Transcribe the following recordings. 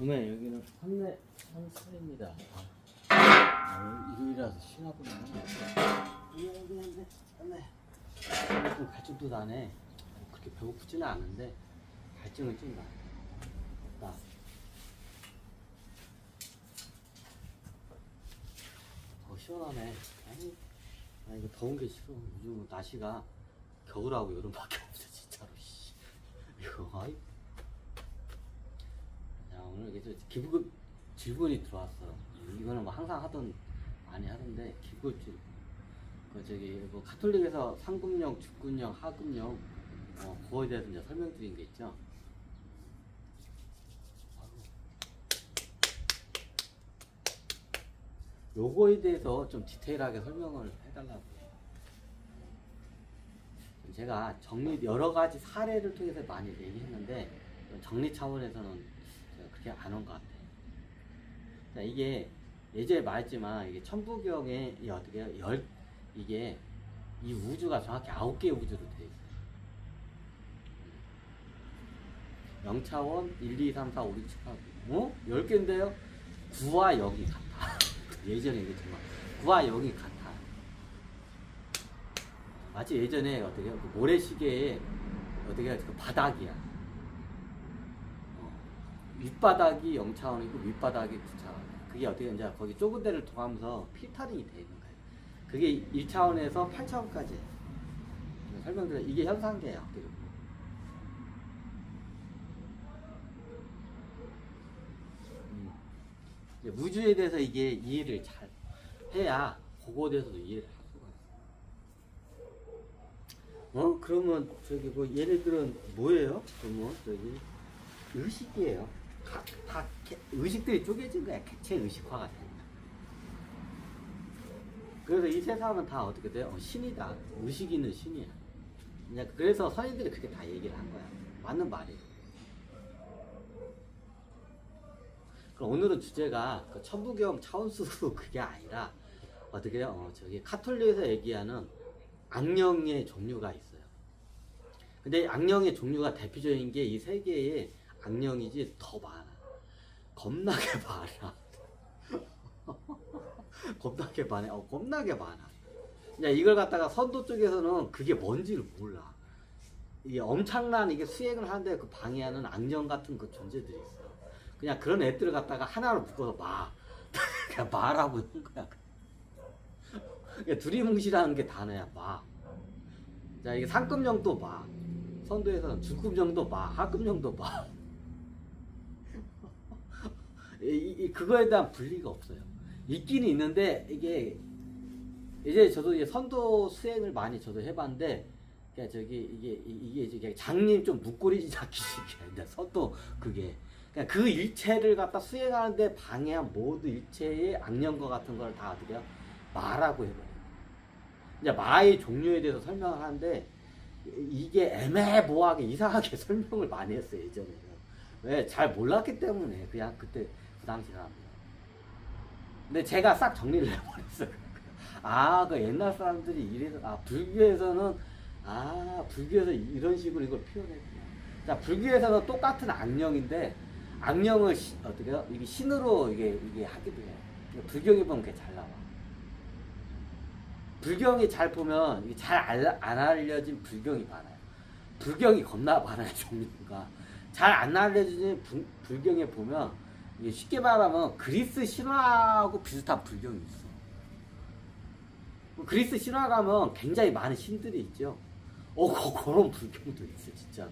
네, 여기는 선내입니다. 일요일이라서 쉬나 보네. 네. 좀 갈증도 나네. 그렇게 배고프지는 않은데 갈증은 좀 나. 시원하네. 아니, 나 이거 더운 게 싫어. 요즘 날씨가 겨울하고 여름밖에 없어, 진짜로. 이거, 아이. 야, 오늘 이게 기부급 질문이 들어왔어. 이거는 뭐 항상 많이 하던데, 기부급 뭐 가톨릭에서 상급령, 중급령, 하급령, 그거에 대해서 이제 설명드린 게 있죠. 요거에 대해서 좀 디테일하게 설명을 해달라고. 제가 여러 가지 사례를 통해서 많이 얘기했는데, 정리 차원에서는 제가 그렇게 안 온 것 같아요. 자, 이게 예전에 말했지만, 이게 천부경에 이게 이 우주가 정확히 9개의 우주로 되어 있어요. 0차원, 1, 2, 3, 4, 5, 6, 7, 8, 9. 10개인데요? 9와 0이 같아. 예전에 얘기했지만 9와 0이 같아. 마치 예전에 그 모래시계에 그 바닥이야. 윗바닥이 0차원이고 윗바닥이 9차원. 그게 이제 거기 좁은 데를 통하면서 필터링이 되어 있는 거예요. 그게 1차원에서 8차원까지 설명드려. 이게 현상계예요. 우주에 대해서 이게 이해를 잘 해야 그거에 대해서도 이해를 할 수가 있어. 그러면 뭐 얘네들은 뭐예요? 그러면 의식이에요. 다 의식들이 쪼개진 거야. 객체 의식화가 된 거야. 그래서 이 세상은 다 어떻게 돼요? 신이다. 의식 있는 신이야. 그래서 선인들이 그렇게 다 얘기를 한 거야. 맞는 말이에요. 오늘은 주제가 그 천부경 차원수 그게 아니라 카톨릭에서 얘기하는 악령의 종류가 있어요. 근데 악령의 종류가 대표적인 게 이 세 개의 악령이지 더 많아. 겁나게 많아. 겁나게 많아. 겁나게 많아. 이걸 갖다가 선도 쪽에서는 그게 뭔지를 몰라. 이게 엄청난 수행을 하는데 그 방해하는 악령 같은 그 존재들이 있어. 그냥 그런 애들을 갖다가 하나로 묶어서 그냥 마라고 있는 거야. 그러니까 두리뭉실하는 게 단어야, 마. 자, 이게 상급령도 마. 선도에서는 중급령도 마, 하급령도 마. 그거에 대한 분리가 없어요. 있기는 있는데, 이제 저도 선도 수행을 많이 저도 해봤는데, 이게 장님 좀 문고리 잡기식이야. 선도 그게. 그 일체를 갖다 수행하는데 방해한 모든 일체의 악령과 같은 걸 다 마라고 해버려요. 이제 마의 종류에 대해서 설명을 하는데 이게 애매모호하게 이상하게 설명을 많이 했어요. 예전에는. 왜? 잘 몰랐기 때문에 그냥 그때 그 당시 사람들. 근데 제가 싹 정리를 해버렸어요. 그 옛날 사람들이 이래서 불교에서는 불교에서 이런 식으로 이걸 표현했구나. 자, 불교에서는 똑같은 악령인데 악령을 이게 신으로 이게 하기도 해요. 불경에 보면 그게 잘 나와. 불경이 잘 보면 이게 잘 안 알려진 불경이 많아요. 불경이 겁나 많아요, 종류가. 잘 안 알려진 불경에 보면 이게 쉽게 말하면 그리스 신화하고 비슷한 불경이 있어. 그리스 신화 가면 굉장히 많은 신들이 있죠. 그런 불경도 있어, 진짜.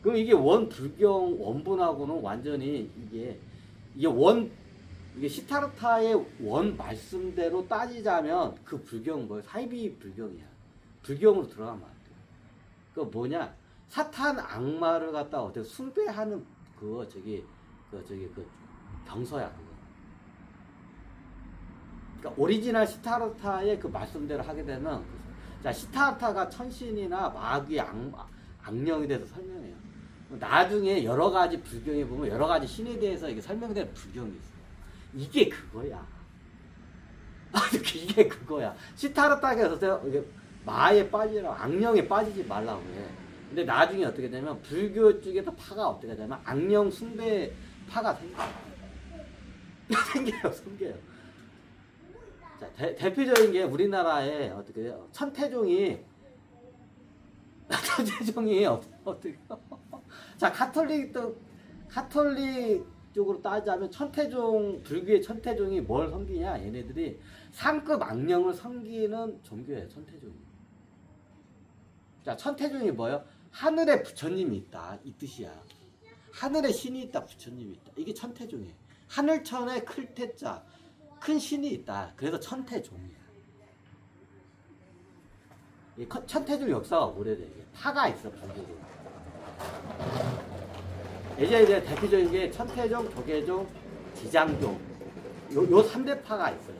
그럼 이게 원분하고는 완전히 이게 시타르타의 원 말씀대로 따지자면 그 불경 사이비 불경이야. 불경으로 들어가면 안 돼. 그 뭐냐? 사탄 악마를 갖다 숭배하는 그 병서야, 그거. 그러니까 오리지널 시타르타의 그 말씀대로 하게 되면, 자, 시타르타가 천신이나 마귀 악령에 대해서 설명해요. 나중에 여러 가지 불경에 보면 여러 가지 신에 대해서 이게 설명된 불경이 있어. 이게 그거야. 이게 그거야. 시타르타에서 마에 빠지라고, 악령에 빠지지 말라고 해. 근데 나중에 어떻게 되냐면 불교 쪽에서 파가 어떻게 되냐면 악령 숭배 파가 생겨요. 자, 대표적인 게 우리나라에 어떻게 돼요? 천태종이 어떻게 자, 카톨릭 쪽으로 따지자면 천태종, 불교의 천태종이 뭘 섬기냐? 얘네들이 상급 악령을 섬기는 종교예요, 천태종이. 자, 천태종이 뭐예요? 하늘에 부처님이 있다, 이 뜻이야. 하늘에 신이 있다, 부처님이 있다. 이게 천태종이에요. 하늘천에 클 태자, 큰 신이 있다. 그래서 천태종이야. 이 천태종 역사가 오래돼. 파가 있어, 불교로. 이제 대표적인 게 천태종, 조계종, 지장종. 요 3대 파가 있어요.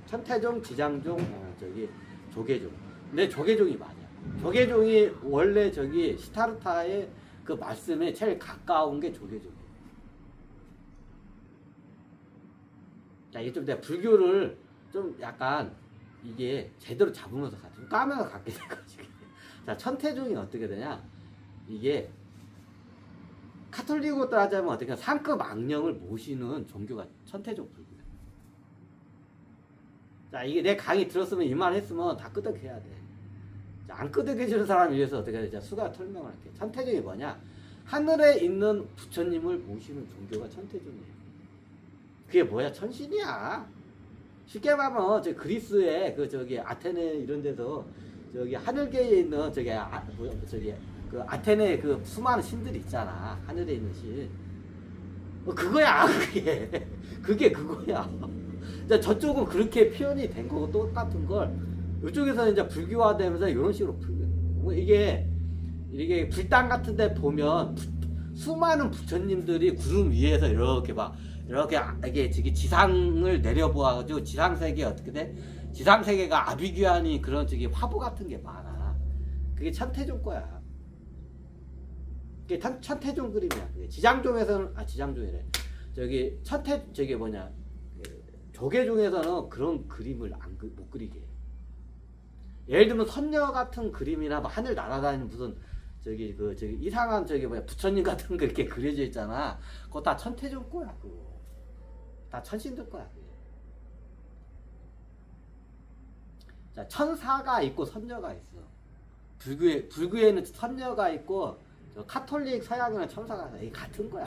천태종, 지장종, 조계종. 근데 조계종이 맞아. 조계종이 원래 시타르타의 그 말씀에 제일 가까운 게 조계종이에요. 자, 이게 좀 내가 불교를 좀 약간 이게 제대로 잡으면서 가죠. 까면서 갖게 돼가지고. 자, 천태종이 어떻게 되냐? 이게 카톨릭으로 따지자면 어떻게 상급 악령을 모시는 종교가 천태종 불교예요. 자, 이게 내 강의 들었으면 이 말 했으면 다 끄덕해야 돼. 자, 안 끄덕해주는 사람을 위해서 어떻게 되냐? 수가 설명을 할게. 천태종이 뭐냐? 하늘에 있는 부처님을 모시는 종교가 천태종이에요. 그게 뭐야? 천신이야. 쉽게 말하면 그리스의 아테네 이런 데서 하늘계에 있는 그 아테네 그 수많은 신들이 있잖아. 하늘에 있는 신. 그거야, 그게. 그게 그거야. 저쪽은 그렇게 표현이 된 거고 똑같은 걸 이쪽에서는 이제 불교화되면서 이런 식으로 이게 불당 같은 데 보면 수많은 부처님들이 구름 위에서 이렇게 이게 지상을 내려보아가지고 지상세계에 어떻게 돼? 지상세계가 아비규환이 그런 화보 같은 게 많아. 그게 천태종 거야. 그게 천태종 그림이야. 지장종에서는, 지장종이래. 조계종에서는 그런 그림을 못 그리게 해. 예를 들면 선녀 같은 그림이나 하늘 날아다니는 무슨 이상한 부처님 같은 거 이렇게 그려져 있잖아. 그거 다 천태종 거야, 그거. 다 천신들 거야, 그게. 자, 천사가 있고 선녀가 있어. 불교에는 선녀가 있고, 카톨릭 서양에는 천사가 있어. 이게 같은 거야.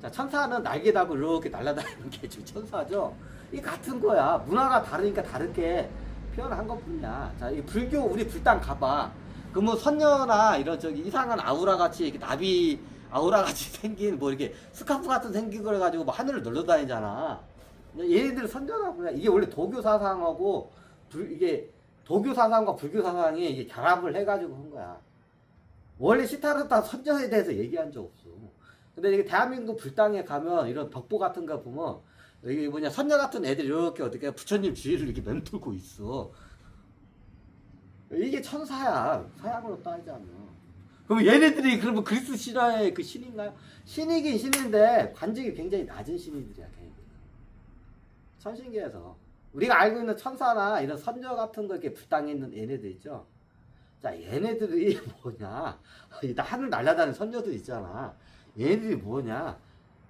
자, 천사는 날개 달고 이렇게 날아다니는 게 지금 천사죠. 이게 같은 거야. 문화가 다르니까 다르게 표현한 것 뿐이야. 자, 이 불교, 우리 불당 가봐. 그러면 선녀나 이런 이상한 아우라 같이, 이렇게 나비 아우라 같이 생긴, 이렇게 스카프 같은 생긴 걸 가지고 하늘을 놀러다니잖아. 얘네들 선녀라고 해. 이게 원래 도교 사상하고, 이게 도교 사상과 불교 사상이 이게 결합을 해가지고 한 거야. 원래 시타르타 선녀에 대해서 얘기한 적 없어. 근데 이게 대한민국 불당에 가면 이런 벽보 같은 거 보면, 이게 선녀 같은 애들이 이렇게 어떻게 부처님 주위를 이렇게 맴돌고 있어. 이게 천사야. 서양으로 따지자면. 그럼 얘네들이 그러면 그리스 신화의 그 신인가요? 신이긴 신인데 관직이 굉장히 낮은 신이들이야, 걔네들. 천신계에서. 우리가 알고 있는 천사나 이런 선녀 같은 거 이렇게 불당에 있는 얘네들 있죠? 자, 얘네들이 뭐냐? 하늘 날아다니는 선녀들 있잖아. 얘네들이 뭐냐?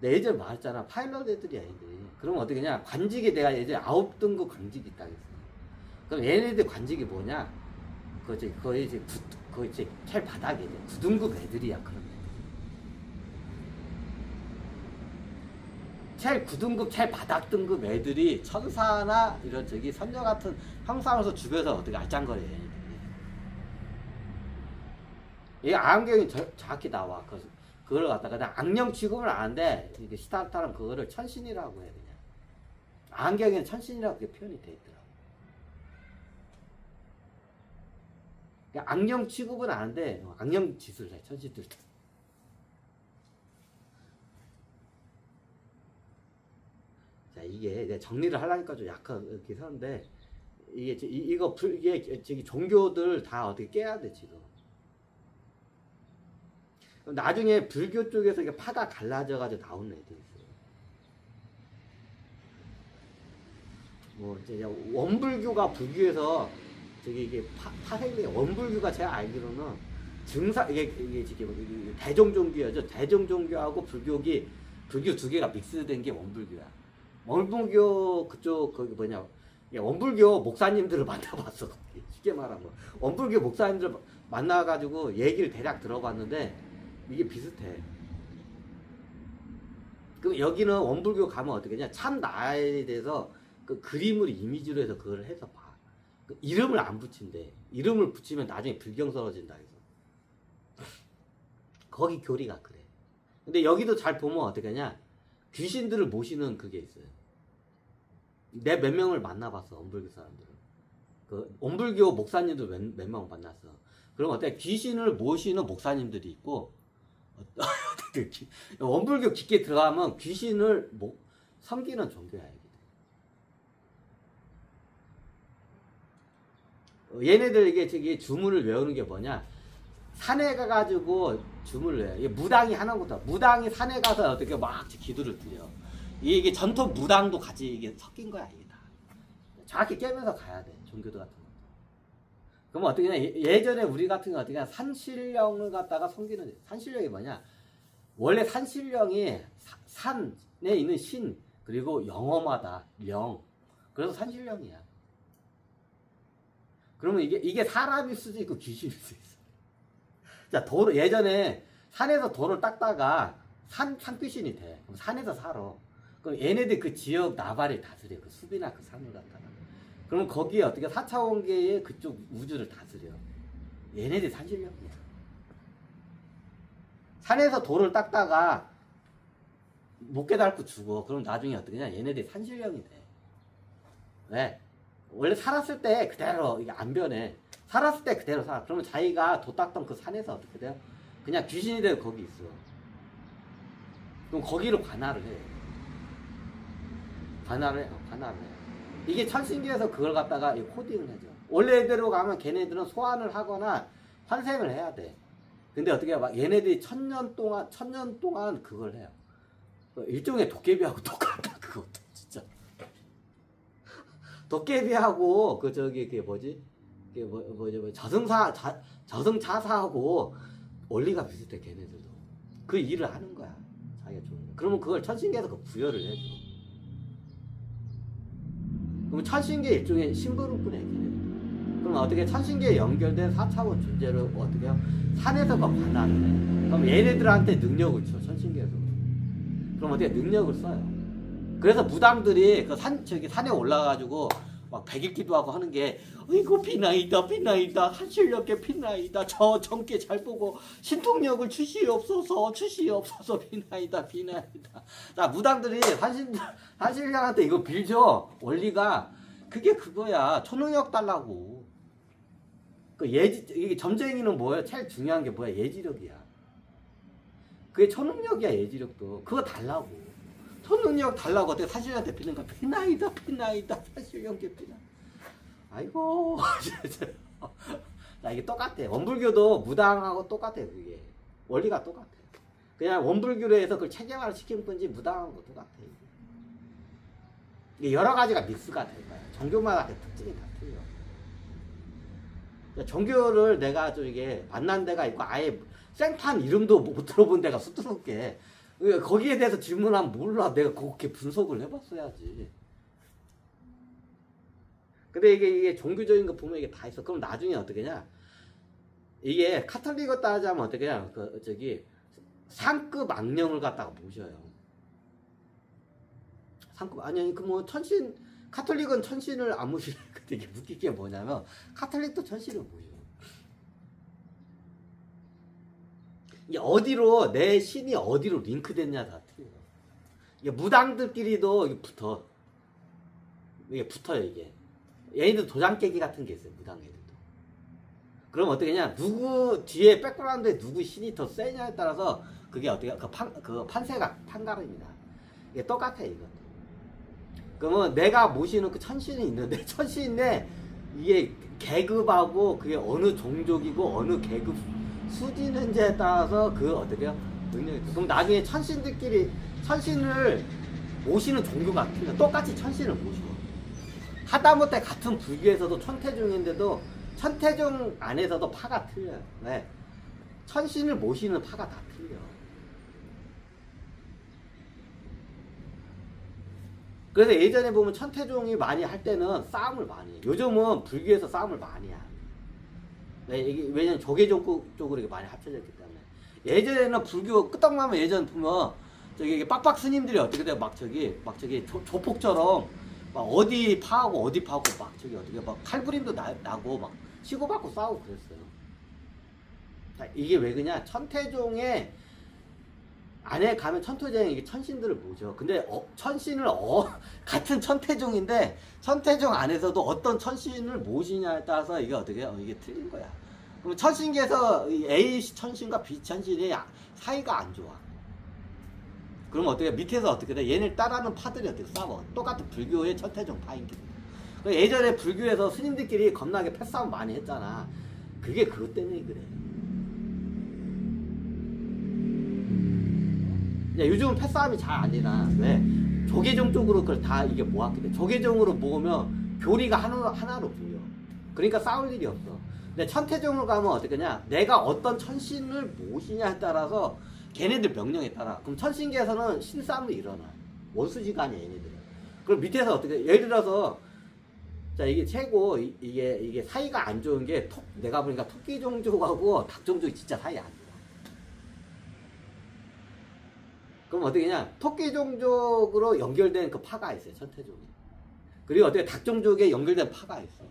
내 예전에 말했잖아. 파일럿 애들이야, 얘네들이. 그럼 어떻게 냐? 관직이 내가 예전에 9등급 관직이 있다고 했어. 그럼 얘네들 관직이 뭐냐? 거의 제일 바닥에 9등급 애들이야, 그런 애들. 제일 9등급, 제일 바닥 등급 애들이 천사나 이런 선녀 같은 형상으로서 주변에서 어떻게 알짱거려, 얘네들이. 이 안경이 정확히 나와. 그걸 갖다가 악령 취급을 안 하는데, 이게 시타르타는 그거를 천신이라고 해, 그냥. 안경에는 천신이라고 그렇게 표현이 돼 있더라고. 악령 취급은 안 하는데, 악령 짓을 해, 천신들도. 자, 이게 정리를 하려니까 좀 약하게 하는데, 이게 종교들 다 어떻게 깨야 돼, 지금. 나중에 불교 쪽에서 이게 파가 갈라져가지고 나오는 애들이 있어요. 이제 원불교가 불교에서 저기 이게 파생리 원불교가 제가 알기로는 증사 이게 지금 대종종교죠. 대종종교하고 불교 두 개가 믹스된 게 원불교야. 원불교 그쪽 거기 뭐냐 원불교 목사님들을 만나봤어. 쉽게 말하면 원불교 목사님들 만나가지고 얘기를 대략 들어봤는데 이게 비슷해. 그럼 여기는 원불교 가면 어떻게 하냐? 참 나에 대해서 그 그림을 이미지로 해서 그걸 해서 봐. 그 이름을 안 붙인대. 이름을 붙이면 나중에 불경스러워진다 해서. 거기 교리가 그래. 근데 여기도 잘 보면 어떻게 하냐? 귀신들을 모시는 그게 있어요. 내 몇 명을 만나봤어. 원불교 사람들은. 그 원불교 목사님도 몇 명 만났어. 그럼 어때? 귀신을 모시는 목사님들이 있고 원불교 깊게 들어가면 귀신을 섬기는 종교야. 얘네들 이게 저기 주문을 외우는 게 뭐냐? 산에 가가지고 주문을 외워. 이게 무당이 하는 것도 무당이 산에 가서 어떻게 막 기도를 드려. 이게 전통 무당도 같이 이게 섞인 거야 이게 다. 정확히 깨면서 가야 돼 종교도 같은 거. 그러면 어떻게 냐 예전에 우리 같은 거 어떻게 냐 산신령을 갖다가 섬기는 산신령이 뭐냐? 원래 산신령이 산에 있는 신 그리고 영어마다 령. 그래서 산신령이야. 그러면 이게 사람일 수도 있고 귀신일 수도 있어. 자, 예전에 산에서 돌을 닦다가 산귀신이 돼. 그럼 산에서 살아. 그럼 얘네들 그 지역 나발을 다스려. 그 숲이나 그 산을 갖다가. 그러면 거기에 어떻게 4차원계의 그쪽 우주를 다스려. 얘네들 산신령이야. 산에서 돌을 닦다가 못 깨달고 죽어. 그럼 나중에 어떻게 하냐? 얘네들이 산신령이 돼. 왜? 원래 살았을 때 그대로 이게 안 변해. 살았을 때 그대로 살아. 그러면 자기가 도 닦던 그 산에서 어떻게 돼요? 그냥 귀신이 되고 거기 있어. 그럼 거기로 관할을 해. 관할을 해. 이게 천신계에서 그걸 갖다가 코딩을 해줘. 원래대로 가면 걔네들은 소환을 하거나 환생을 해야 돼. 근데 어떻게 막 얘네들이 천년 동안 그걸 해요. 일종의 도깨비하고 똑같다 그것도 진짜. 도깨비하고 그게 뭐지? 그게 뭐지? 저승자사하고 원리가 비슷해 걔네들도. 그 일을 하는 거야. 자기가 좋은 거. 그러면 그걸 천신계에서 그 부여를 해줘. 그러면 천신계 일종의 심부름꾼이야 걔네들. 그럼 어떻게 천신계에 연결된 4차원 존재를 어떻게 해요? 산에서 막 관할을 해. 그럼 얘네들한테 능력을 줘 천신계에서. 그럼 어떻게 능력을 써요. 그래서 무당들이 그 산에 올라가가지고 막 백일기도 하고 하는 게, 이거 비나이다, 산신령께 비나이다, 저 정께 잘 보고 신통력을 주시옵소서, 비나이다. 자, 무당들이 산신령한테 이거 빌죠. 원리가 그게 그거야. 초능력 달라고. 이게 점쟁이는 뭐야? 제일 중요한 게 뭐야? 예지력이야. 그게 초능력이야. 예지력도 그거 달라고. 초능력 달라고 어떻게 산신령한테 비는 거야? 비나이다, 산신령께 비나. 아이고. 자, 이게 똑같아. 원불교도 무당하고 똑같아. 그게 원리가 똑같아. 그냥 원불교로 해서 그걸 체계화를 시킨 건지 무당하고 똑같아. 이게 여러 가지가 믹스가 될 거야. 종교마다 특징이 다 틀려. 종교를 내가 좀 이게 만난 데가 있고 아예 생판 이름도 못 들어본 데가 수두룩해. 거기에 대해서 질문하면 몰라. 내가 그렇게 분석을 해봤어야지. 근데 이게 종교적인 거 보면 이게 다 있어. 그럼 나중에 어떻게 하냐? 이게 카톨릭을 따지자면 어떻게 하냐? 상급 악령을 갖다가 모셔요. 아니, 카톨릭은 천신을 안 모시는 근데 이게 웃긴 게 뭐냐면, 카톨릭도 천신을 모셔. 이게 어디로, 내 신이 어디로 링크됐냐 다 틀려. 이게 무당들끼리도 이게 붙어. 이게 붙어요, 이게. 얘네들 도장 깨기 같은 게 있어요, 무당 애들도. 그럼 어떻게 하냐, 누구, 뒤에 백그라운드에 누구 신이 더 세냐에 따라서, 그게 어떻게, 판세가 판가름이다. 이게 똑같아, 이거. 그러면 내가 모시는 그 천신이 있는데, 천신인데, 이게 계급하고, 그게 어느 종족이고, 어느 계급, 수지는지에 따라서 어떻게 해요? 능력이 있어. 그럼 나중에 천신을 모시는 종교가 틀려. 똑같이 천신을 모셔. 하다못해 같은 불교에서도 천태중인데도 천태종 안에서도 파가 틀려요. 왜? 천신을 모시는 파가 다 틀려. 그래서 예전에 보면 천태종이 많이 할 때는 싸움을 많이 해. 요즘은 불교에서 싸움을 많이 해. 왜냐면 조계종 쪽으로 이게 많이 합쳐졌기 때문에. 예전에는 불교 끄떡나면 예전 보면 저기 빡빡 스님들이 어떻게 돼요? 막 저기 조폭처럼 막 어디 파하고 어디 파하고 막 저기 어떻게 막 칼부림도 나고 막 치고받고 싸우고 그랬어요. 이게 왜 그냐? 천태종의 안에 가면 천태종이 이게 천신들을 모죠. 근데 천신을 같은 천태종인데 천태종 안에서도 어떤 천신을 모시냐에 따라서 이게 어떻게 해요? 이게 틀린 거야. 그럼 천신계에서 A 천신과 B 천신이 사이가 안 좋아. 그럼 어떻게 밑에서 어떻게 돼? 얘를 따라하는 파들이 어떻게 싸워? 똑같은 불교의 천태종 파인끼리. 예전에 불교에서 스님들끼리 겁나게 패싸움 많이 했잖아. 그게 그것 때문에 그래. 요즘은 패싸움이 잘 안 일어나. 왜? 조계종 쪽으로 그걸 다 이게 모았기 때문에. 조계종으로 모으면 교리가 하나로 보여. 그러니까 싸울 일이 없어. 근데 천태종으로 가면 어떻게 하냐? 내가 어떤 천신을 모시냐에 따라서 걔네들 명령에 따라. 그럼 천신계에서는 신싸움이 일어나. 원수지가 아니야, 얘네들은. 그럼 밑에서 어떻게, 예를 들어서, 자, 이게 최고, 이게 사이가 안 좋은 게, 내가 보니까 토끼종족하고 닭종족이 진짜 사이 안 좋아. 그럼 어떻게 냐 토끼종족으로 연결된 그 파가 있어요, 천태종이. 그리고 어떻게 닭종족에 연결된 파가 있어.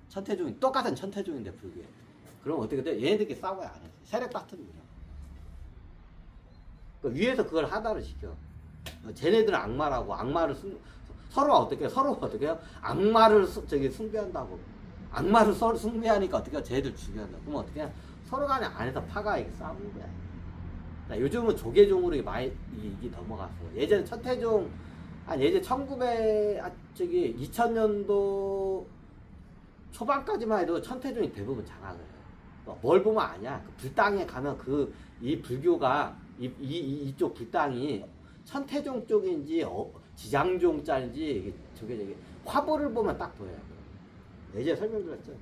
천태종이, 똑같은 천태종인데, 불교에. 그럼 어떻게 돼? 얘네들끼리 싸워야 안 해. 세력 다툼 이야. 위에서 그걸 하나를 시켜. 쟤네들은 악마라고, 서로가 어떻게 해요? 악마를 숭배한다고. 악마를 서로 숭배하니까 어떻게 해요? 쟤들 죽여한다고. 그러면 어떻게 해요? 서로 간에 안에서 파가 이렇게 싸우는 거야. 자, 요즘은 조계종으로 많이 이게 넘어갔어. 예전에 천태종, 예전 2000년도 초반까지만 해도 천태종이 대부분 장악을 해요. 뭘 보면 아냐? 그 불당에 가면 이 불교가 이쪽 불당이 천태종 쪽인지 지장종 짤인지 저게 화보를 보면 딱 보여요. 예전에 설명드렸죠.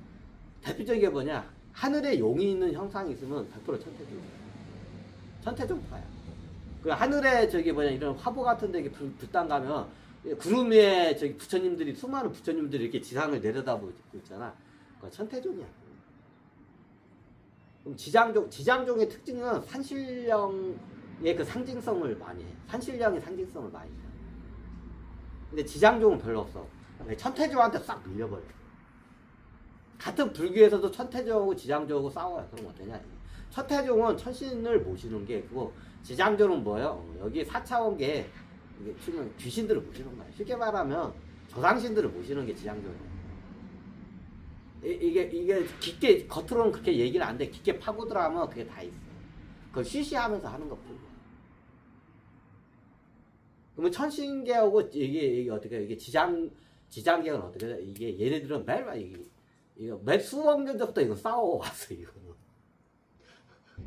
대표적인 게 뭐냐? 하늘에 용이 있는 형상이 있으면 100% 천태종이에요. 천태종파야. 그 하늘에 이런 화보 같은데 불당 가면 구름 위에 부처님들이 수많은 부처님들이 이렇게 지상을 내려다보고 있잖아. 그거 천태종이야. 그럼 지장종의 특징은 산신령의 그 상징성을 많이 해. 산신령의 상징성을 많이 해. 근데 지장종은 별로 없어. 천태종한테 싹 밀려버려. 같은 불교에서도 천태종하고 지장종하고 싸워요. 그럼 어떠냐? 천태종은 천신을 모시는 게 그거, 지장종은 뭐예요? 여기 4차원계 이게 치면 귀신들을 모시는 거야. 쉽게 말하면 조상신들을 모시는 게 지장종이에요. 이게 깊게 겉으로는 그렇게 얘기는 안 돼. 깊게 파고 들어가면 그게 다 있어. 그걸 쉬쉬하면서 하는 것뿐이야. 그러면 천신계하고 이게 어떻게 이게 지장계는 어떻게 돼? 이게 얘네들은 매 수억 년 전부터 이거 싸워 왔어 이거는.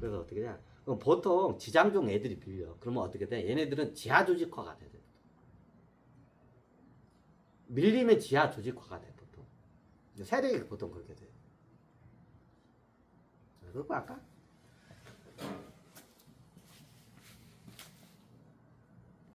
그래서 어떻게 냐? 그럼 보통 지장종 애들이 빌려. 그러면 어떻게 돼? 얘네들은 지하 조직화가 돼. 밀리면 지하 조직화가 돼. 세력이 보통 그렇게 돼요. 그거 아까